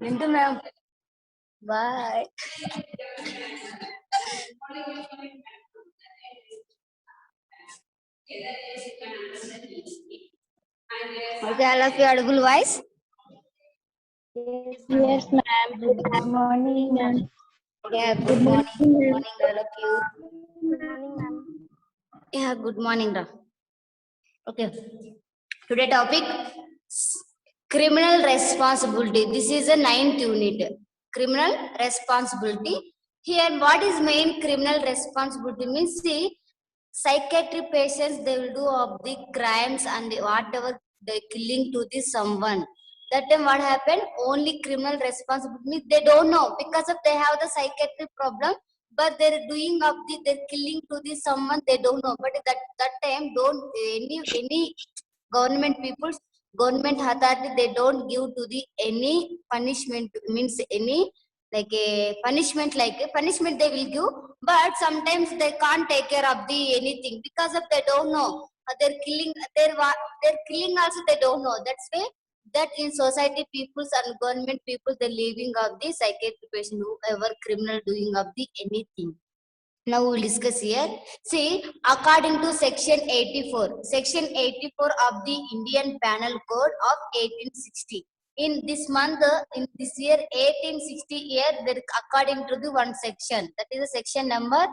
Into ma'am. Bye. Okay, all of you audible voice? Yes, ma'am. Good morning, ma'am. Yeah, good morning. Good morning, all of you. Good morning, ma'am. Yeah, good morning, Ra. Okay. Today topic criminal responsibility. This is a 9th unit. Criminal responsibility. Here, what is main criminal responsibility means? See, psychiatric patients they will do of the crimes and whatever they killing to the someone. That time what happened? Only criminal responsibility means they don't know because of they have the psychiatric problem, but they're doing of the they're killing to the someone they don't know. But that time don't any government people government authority they don't give to the any punishment means any like a punishment they will give, but sometimes they can't take care of the anything because of they don't know. They're killing they're killing also they don't know. That's why that in society peoples and government people they're leaving of the psychiatric patient whoever criminal doing of the anything. Now we will discuss here. See, according to Section 84 of the Indian Penal Code of 1860. In this month, in this year, 1860 year, there, according to the one section, that is the section number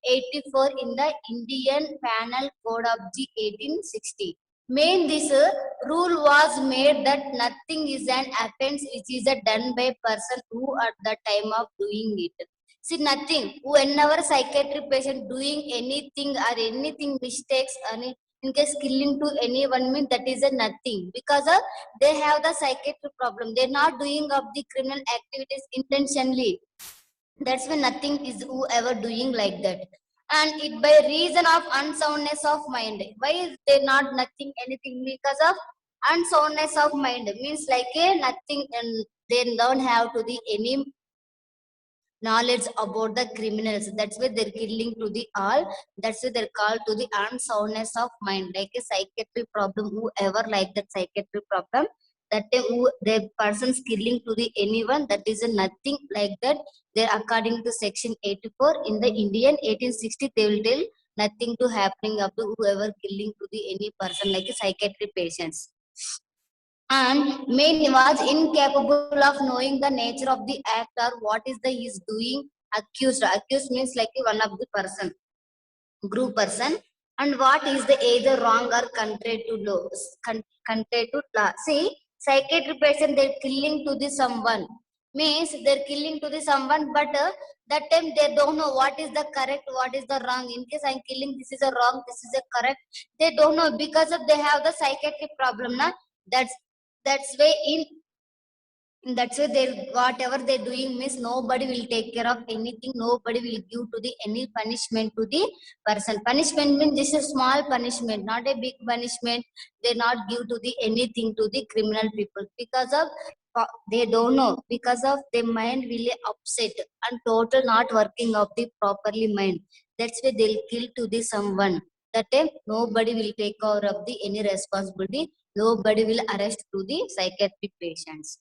84 in the Indian Penal Code of the 1860. Main this rule was made that nothing is an offense which is done by person who at the time of doing it. See, nothing. Whenever psychiatric patient doing anything or anything mistakes and in case killing to anyone means that is a nothing because they have the psychiatric problem. They're not doing of the criminal activities intentionally. That's why nothing is whoever doing like that. And it by reason of unsoundness of mind. Why is they not nothing anything? Because of unsoundness of mind means like a nothing and they don't have to the any knowledge about the criminals. That's why they're killing to the all. That's why they're called to the unsoundness of mind, like a psychiatric problem. Whoever like that psychiatric problem, that who the person's killing to the anyone, that is a nothing like that. They're according to Section 84 in the Indian 1860. They will tell nothing to happening up to whoever killing to the any person like a psychiatric patients. And main was incapable of knowing the nature of the act or what is the he is doing. Accused means like one of the person, group person, and what is the either wrong or contrary to law. Contrary to law. See, psychiatric patient they're killing to the someone means they're killing to the someone, but that time they don't know what is the correct, what is the wrong. In case I'm killing, this is a wrong, this is a correct. They don't know because of they have the psychiatric problem. Na? That's why in that's why they whatever they're doing means nobody will take care of anything, nobody will give to the any punishment to the person. Punishment means this is small punishment, not a big punishment. They not give to the anything to the criminal people because of they don't know, because of their mind really upset and total not working of the properly mind. That's why they'll kill to the someone. That time nobody will take care of the any responsibility, nobody will arrest to the psychiatric patients.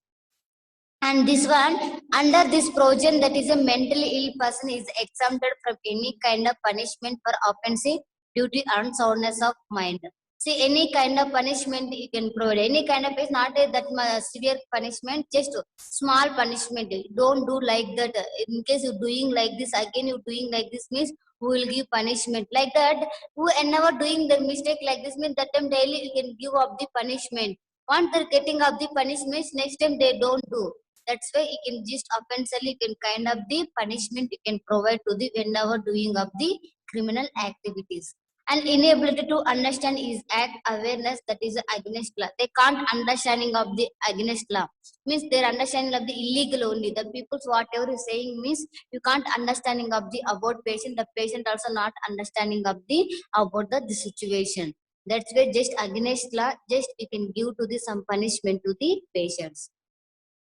And this one, under this provision, that is a mentally ill person is exempted from any kind of punishment for offensive due to unsoundness of mind. See, any kind of punishment you can provide. Any kind of is not a, that severe punishment, just small punishment. Don't do like that. In case you're doing like this, again you're doing like this means who will give punishment like that. Whoever doing the mistake like this means that time daily you can give up the punishment. Once they're getting up the punishments, next time they don't do. That's why you can just offensively you can kind of the punishment you can provide to the whenever doing of the criminal activities. And inability to understand is act awareness that is against law. They can't understanding of the against law means their understanding of the illegal only. The people's whatever is saying means you can't understanding of the about patient. The patient also not understanding of the about the situation. That's why just against law, just you can give to the some punishment to the patients.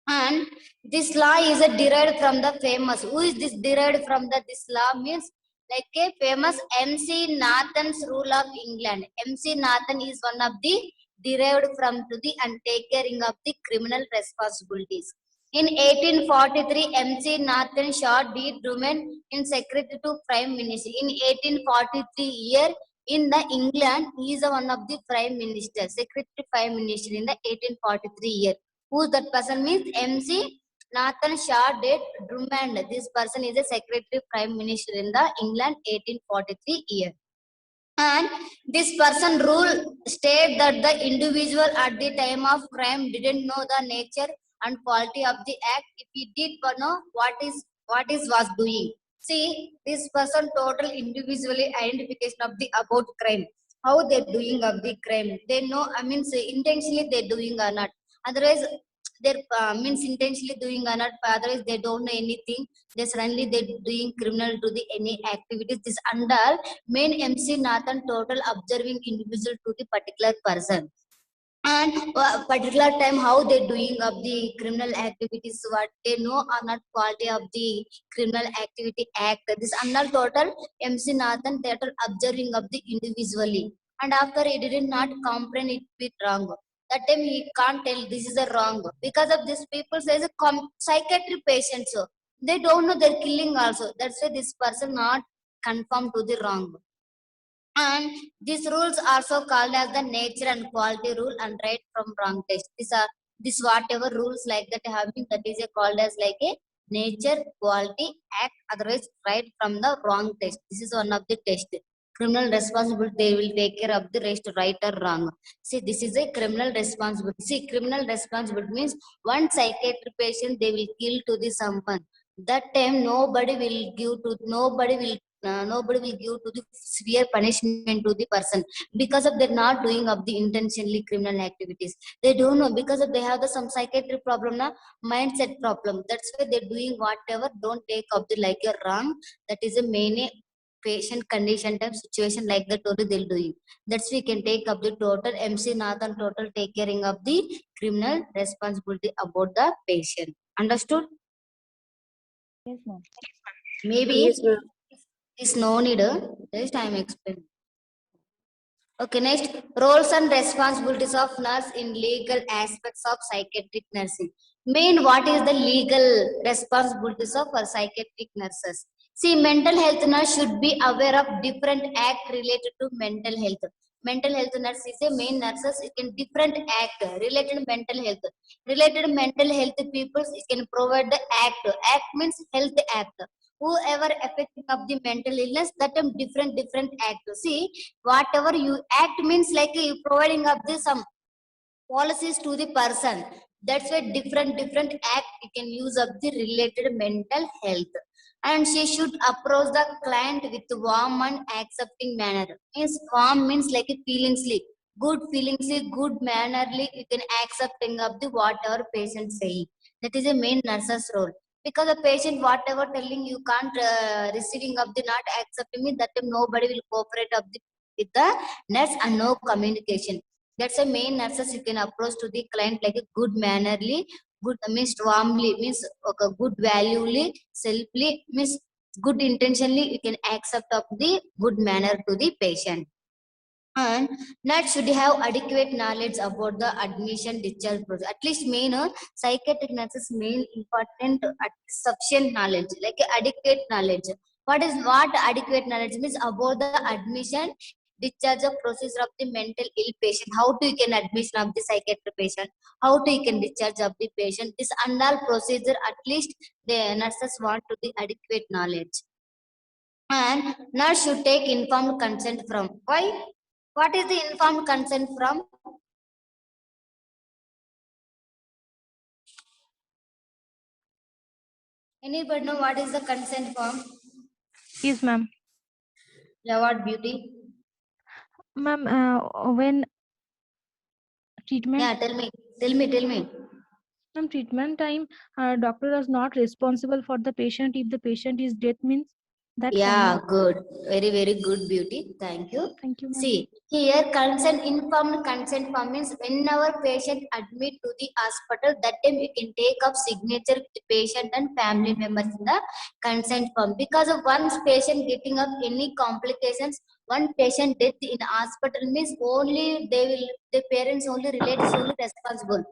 And this law is derived from the famous. Who is this derived from the this law means like a famous MC Nathan's rule of England. MC Nathan is one of the derived from to the and take caring of the criminal responsibilities. In 1843, MC Nathan shot D. Truman in secretary to Prime Minister. In 1843 year, in the England, he is one of the Prime Minister, Secretary Prime Minister in the 1843 year. Who that person means MC Nathan Shah did Drummond. This person is a Secretary Prime Minister in the England 1843 year. And this person rule state that the individual at the time of crime didn't know the nature and quality of the act. If he did know what is was doing. See, this person total individually identification of the about crime. How they're doing of the crime. They know, I mean, say, intentionally they're doing or not. Otherwise, they're means intentionally doing or not. Otherwise, they don't know anything. They suddenly they're doing criminal to the any activities. This under main MC Nathan total observing individual to the particular person. And particular time how they doing of the criminal activities, what they know or not quality of the criminal activity act. This under total MC Nathan total observing of the individually. And after he did not comprehend it with wrong. That time he can't tell this is a wrong. Because of this people says a psychiatric patient. So they don't know they're killing also. That's why this person not conform to the wrong. And these rules also called as the nature and quality rule and right from wrong test. These are this whatever rules like that have been that is a called as like a nature quality act, otherwise right from the wrong test. This is one of the test. Criminal responsibility, they will take care of the rest right or wrong. See, this is a criminal responsibility. See, criminal responsibility means one psychiatric patient they will kill to the someone. That time nobody will give to nobody will give to the severe punishment to the person because of they're not doing of the intentionally criminal activities. They don't know because of they have the some psychiatric problem, na mindset problem. That's why they're doing whatever. Don't take of the like a wrong. That is a main patient condition type situation like that only they'll doing. That's we can take up the total MC Nathan total take caring of the criminal responsibility about the patient. Understood? Yes, ma'am. Maybe Yes, ma'am. is no need. Just I am explaining. Okay, next roles and responsibilities of nurse in legal aspects of psychiatric nursing. Main, what is the legal responsibilities of our psychiatric nurses? See, mental health nurse should be aware of different act related to mental health. Mental health nurse is a main nurses in different act related mental health. Related mental health people can provide the act. Act means health act. Whoever affecting of the mental illness, that different act. See, whatever you act means like you providing up this some policies to the person. That's why different act you can use of the related mental health. And she should approach the client with warm and accepting manner. Means warm means like a feelingsly good feelingsly good mannerly you can accepting of the whatever patient saying. That is a main nurse's role because the patient whatever telling you can't receiving of the not accepting me, that time nobody will cooperate of the with the nurse and no communication. That's a main nurses you can approach to the client like a good mannerly, good means warmly means okay, good valuely, selfly means good intentionally you can accept of the good manner to the patient. And nurse should have adequate knowledge about the admission discharge process. At least main psychiatric nurses main important sufficient knowledge, like adequate knowledge. What adequate knowledge means about the admission discharge of process of the mental ill patient. How to you can admission of the psychiatric patient? How to you can discharge of the patient? This and all procedure at least the nurses want to the adequate knowledge. And nurse should take informed consent from. Why? What is the informed consent from? Anybody know what is the consent form? Yes, ma'am. Yeah, what beauty? Ma'am, when treatment, Yeah, tell me. ma'am, treatment time, doctor is not responsible for the patient if the patient is dead means. That's Yeah, all. good. Very, very good, Beauty. Thank you. Thank you, ma'am. See, here informed consent form means whenever patient admit to the hospital, that time you can take up signature with the patient and family members in the consent form. Because of one patient getting up any complications, one patient death in hospital means only the parents only relatives only responsible,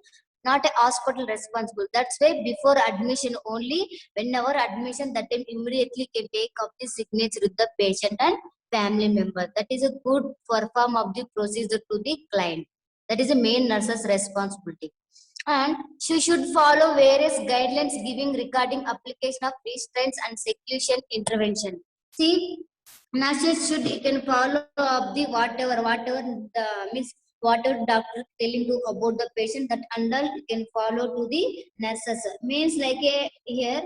not a hospital responsible. That's why before admission only, whenever admission, that time immediately can take up the signature with the patient and family member. That is a good perform of the procedure to the client. That is the main nurse's responsibility. And she should follow various guidelines giving regarding application of restraints and seclusion intervention. See, nurses should you can follow up the whatever the means whatever doctor telling to about the patient, that under you can follow to the nurses. Means like a here,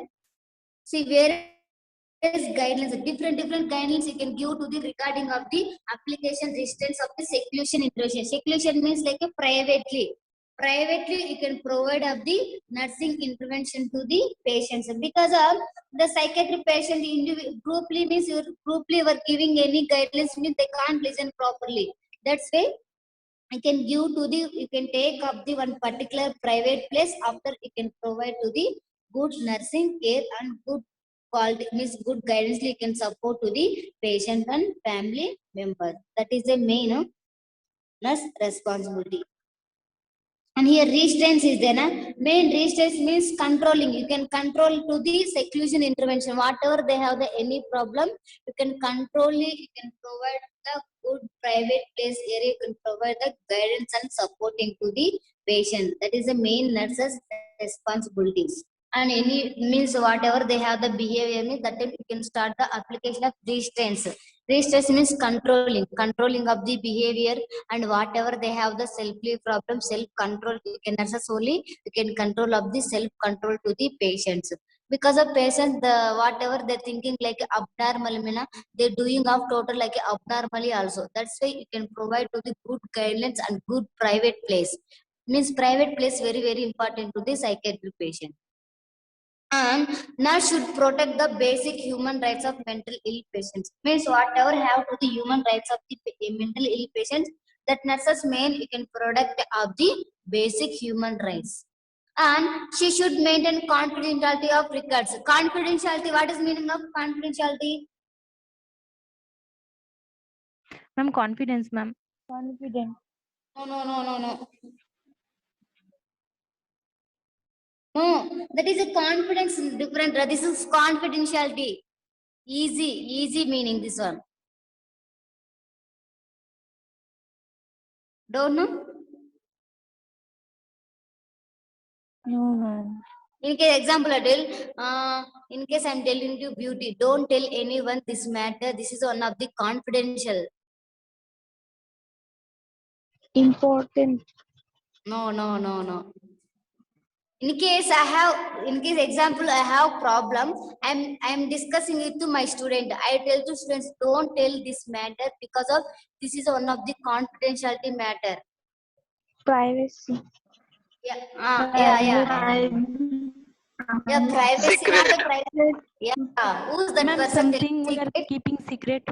see various guidelines, different guidelines you can give to the regarding of the application distance of the seclusion intervention. Seclusion means like a privately you can provide of the nursing intervention to the patients, because of the psychiatric patient grouply means your grouply were giving any guidelines means they can't listen properly. That's why you can give to the you can take up the one particular private place, after you can provide to the good nursing care and good quality means good guidance you can support to the patient and family members. That is the main nurse responsibility. And here restraints is there. Na? Main restraints means controlling. You can control to the seclusion intervention. Whatever they have the any problem, you can control it. You can provide the good private place area. You can provide the guidance and supporting to the patient. That is the main nurse's responsibilities. And any means whatever they have the behavior means, that time you can start the application of restraints. Restraints means controlling of the behavior, and whatever they have the self-live problem, self-control, you can nurses only, you can control of the self-control to the patients. Because of patients, the whatever they're thinking like abnormal, they're doing of total like abnormally also. That's why you can provide to the good guidelines and good private place. Means private place very, very important to the psychiatric patient. And nurse should protect the basic human rights of mental ill patients. Means whatever have to the human rights of the mental ill patients, that nurses main you can protect of the basic human rights. And she should maintain confidentiality of records. Confidentiality, what is meaning of confidentiality? Ma'am, confidence, ma'am. Confident. No. No, that is a confidence different. This is confidentiality. Easy meaning this one. Don't know? No, ma'am. In case example I tell, in case I'm telling you Beauty, don't tell anyone this matter. This is one of the confidential. Important. No. In case example I have problem, I'm discussing it to my student. I tell to students, don't tell this matter because of this is one of the confidentiality matter. Privacy. Yeah. Yeah, privacy, not a Secret. private. Yeah, who's that Ma'am, person telling something we are secret? keeping secret.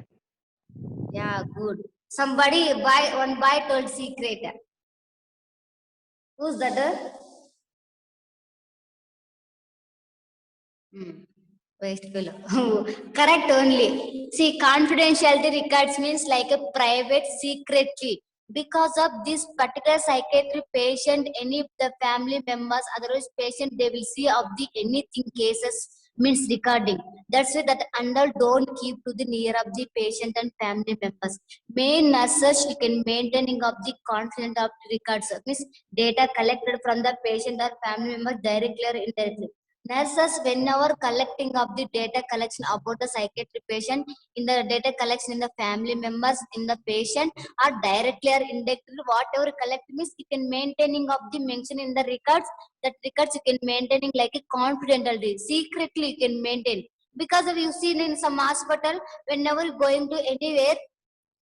Yeah, good. One boy told secret. Who's that? Waste fellow. Correct only. See, confidentiality records means like a private secretly. Because of this particular psychiatric patient, any of the family members, otherwise patient, they will see of the anything cases means recording. That's why that under don't keep to the near of the patient and family members. Main nurses you can maintaining of the confident of records means data collected from the patient or family member directly or indirectly. Nurses, whenever collecting of the data collection about the psychiatric patient, in the data collection in the family members, in the patient, or directly or indirectly, whatever collect means, you can maintaining of the mention in the records. That records you can maintaining like a confidentiality, secretly you can maintain. Because of you seen in some hospital, whenever you going to anywhere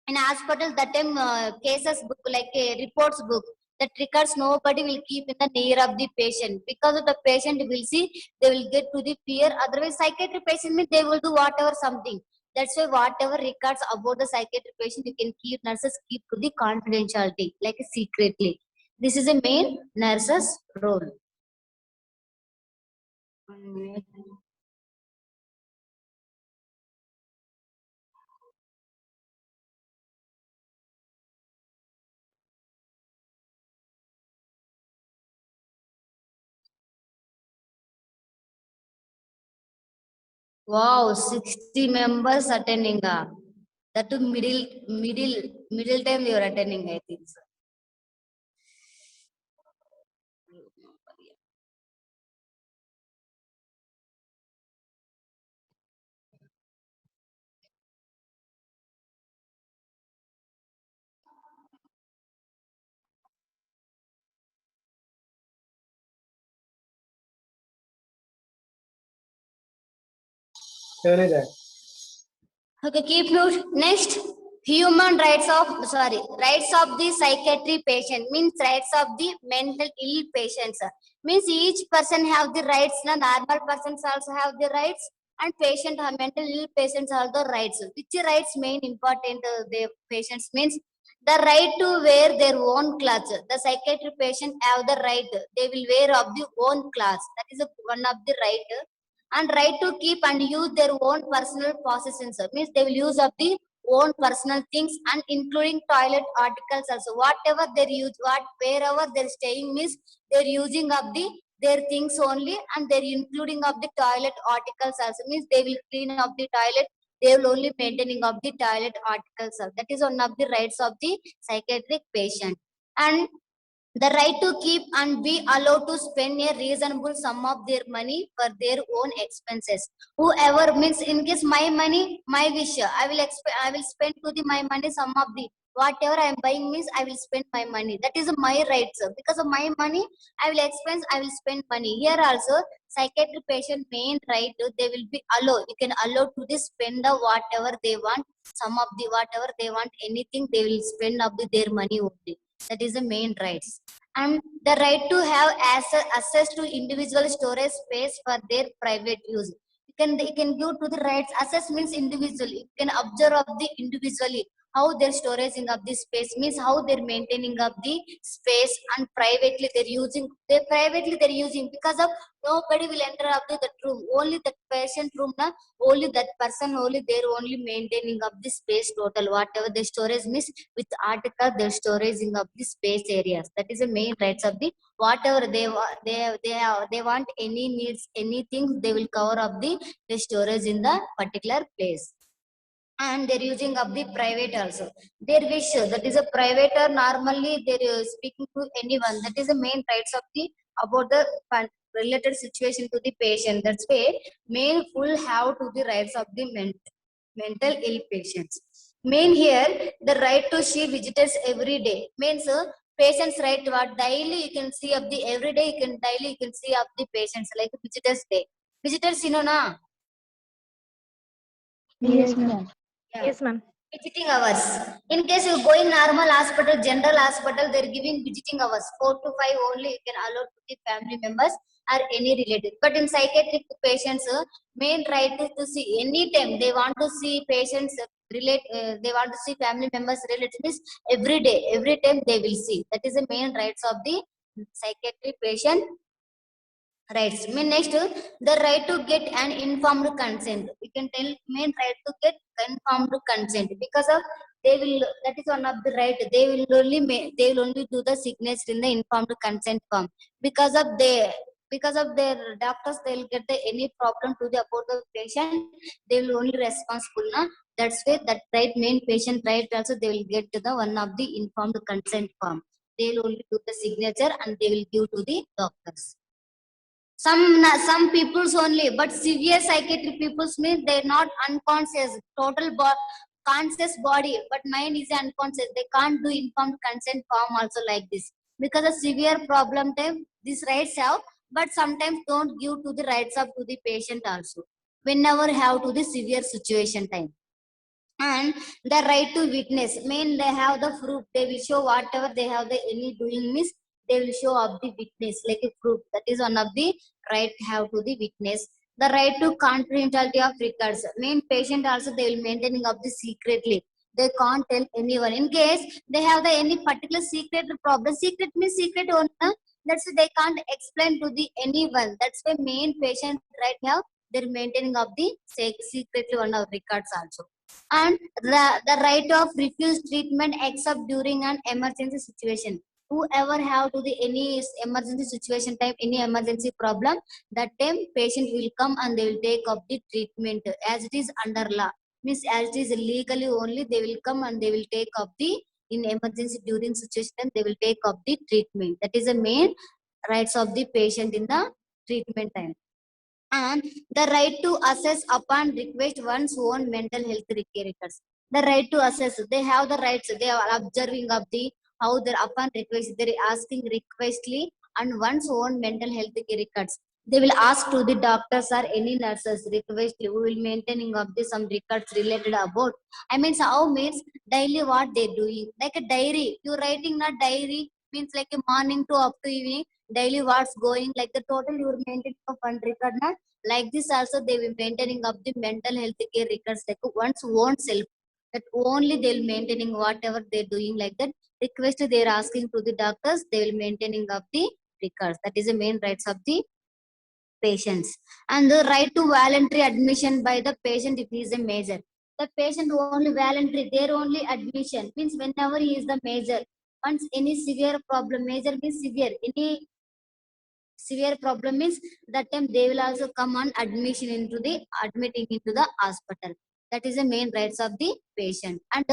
in hospital, that time cases book like a reports book. That records nobody will keep in the near of the patient, because of the patient will see, they will get to the fear. Otherwise, psychiatric patient means they will do whatever something. That's why whatever records about the psychiatric patient, you can keep, nurses keep to the confidentiality, like secretly. This is a main nurse's role. Wow, 60 members attending. That to middle time you are attending, I think. So. Okay, keep mute. Next, human rights of rights of the psychiatry patient means rights of the mental ill patients. Means each person have the rights. Na normal persons also have the rights, and patient mental ill patients have the rights. Which rights main important? The patients means the right to wear their own clothes. The psychiatry patient have the right. They will wear of the own clothes. That is one of the right, and right to keep and use their own personal possessions. Means they will use of the own personal things, and including toilet articles also. Whatever they use, wherever they're staying means they're using of the their things only, and they're including of the toilet articles also. Means they will clean up the toilet. They will only maintaining of the toilet articles. That is one of the rights of the psychiatric patient. And the right to keep and be allowed to spend a reasonable sum of their money for their own expenses. Whoever means, in case my money, my wish, I will spend to the my money some of the whatever I am buying means I will spend my money. That is my right, sir. Because of my money, I will expense, I will spend money. Here also, psychiatric patient main right, they will be allowed. You can allow to the spend the whatever they want, some of the whatever they want, anything they will spend of the, their money only. That is the main rights. And the right to have access to individual storage space for their private use. You can give to the rights. Access means individual. You can observe of the individually how they're storing of the space, means how they're maintaining of the space, and privately they're using, because of nobody will enter up to that room. Only that patient room, na, only that person only they're only maintaining of the space total. Whatever the storage means, with article they're storing of the space areas. That is the main rights of the whatever they want, any needs, anything they will cover up the storage in the particular place. And they're using up the private also. Their wish, that is a private, or normally they're speaking to anyone. That is the main rights of the about the related situation to the patient. That's why main full have to the rights of the mental ill patients. Main here, the right to see visitors every day means, patients right to what daily you can see of the every day, you can daily you can see of the patients, like visitors day. Visitors, you know na. Yes, ma'am. Yeah. Yes, ma'am. Visiting hours. In case you go in normal hospital, general hospital, they're giving visiting hours 4 to 5 only. You can allow to the family members or any relative. But in psychiatric patients, main right is to see anytime they want to see patients they want to see family members, relatives every time they will see. That is the main rights of the psychiatric patient rights. Mean next, the right to get an informed consent. You can tell main right to get informed consent, because of they will, that is one of the right. They will only do the signature in the informed consent form, because of their doctors, they will get the any problem to the about the patient, they will only responsible na. That's why that right, main patient right also, they will get to the one of the informed consent form. They will only do the signature and they will give to the doctors. Some people's only, but severe psychiatric people's means they're not unconscious, total conscious body, but mind is unconscious. They can't do informed consent form also like this, because of severe problem time these rights have, but sometimes don't give to the rights up to the patient also, whenever have to the severe situation time. And the right to witness mean they have the proof, they will show whatever they have the any doing means they will show up the witness like a proof. That is one of the right have to the witness. The right to confidentiality of records mean patient also they will maintaining of the secretly, they can't tell anyone in case they have the any particular secret problem. Secret means secret owner, that's why they can't explain to the anyone. That's why main patient right now they're maintaining of the secretly one of records also. And the right of refuse treatment except during an emergency situation. Whoever have to the any emergency situation type any emergency problem, that time patient will come and they will take up the treatment as it is under law, means as it is legally only they will come and they will take up the in emergency during situation they will take up the treatment. That is the main rights of the patient in the treatment time. And the right to assess upon request one's own mental health records. The right to assess, they have the rights, they are observing of the how they're upon request, they're asking requestly and one's own mental health records. They will ask to the doctors or any nurses requestly who will maintaining of the some records related about. I mean, so how means daily what they doing, like a diary. You writing not diary means like a morning to up to evening daily what's going like the total you maintaining of one record na. Like this also they will maintaining of the mental health care records like one's own self, that only they'll maintaining whatever they're doing like that request they're asking to the doctors they will maintaining of the records. That is the main rights of the patients. And the right to voluntary admission by the patient if he is a major. The patient only voluntary, their only admission means whenever he is the major. Once any severe problem, major means severe, any severe problem means that time they will also come on admission into the admitting into the hospital. That is the main rights of the patient. And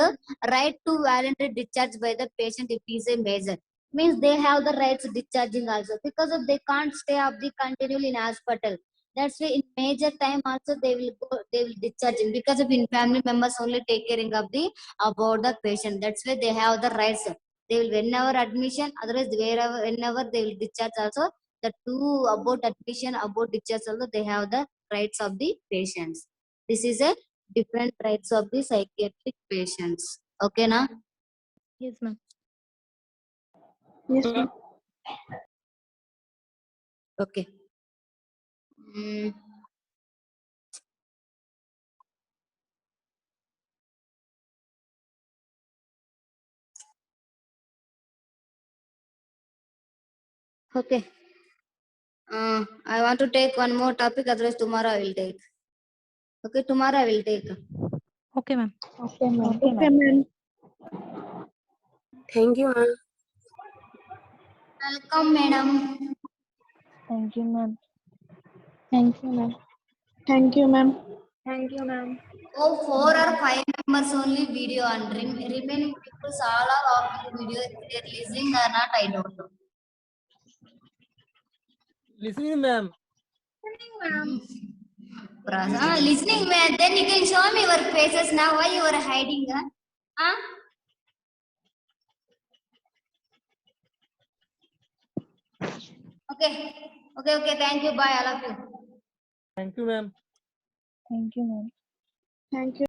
right to voluntary discharge by the patient if he is a major means they have the rights discharging also because of they can't stay up the continually in hospital. That's why in major time also they will go, they will discharging because of in family members only take caring of the about the patient. That's why they have the rights. They will whenever admission, otherwise wherever whenever they will discharge also, the two about admission about discharge also they have the rights of the patients. This is a different rights of the psychiatric patients. Okay na? Yes, ma'am. Yes, ma'am. Okay. Mm, okay. I want to take one more topic, otherwise tomorrow I will take. Okay, tomorrow I will take. Okay, ma'am. Okay, ma'am. Okay, ma'am. Thank you, ma'am. Welcome, madam. Thank you, ma'am. Thank you, ma'am. Thank you, ma'am. Thank you, ma'am. Oh, 4 or 5 members only video and remaining people all are off the video. They're listening or not, I don't know. Listening, ma'am. Listening, man. Then you can show me your faces now. Why you are hiding? Huh? Okay. Okay. Thank you. Bye, all of you. Thank you, ma'am. Thank you, ma'am. Thank you.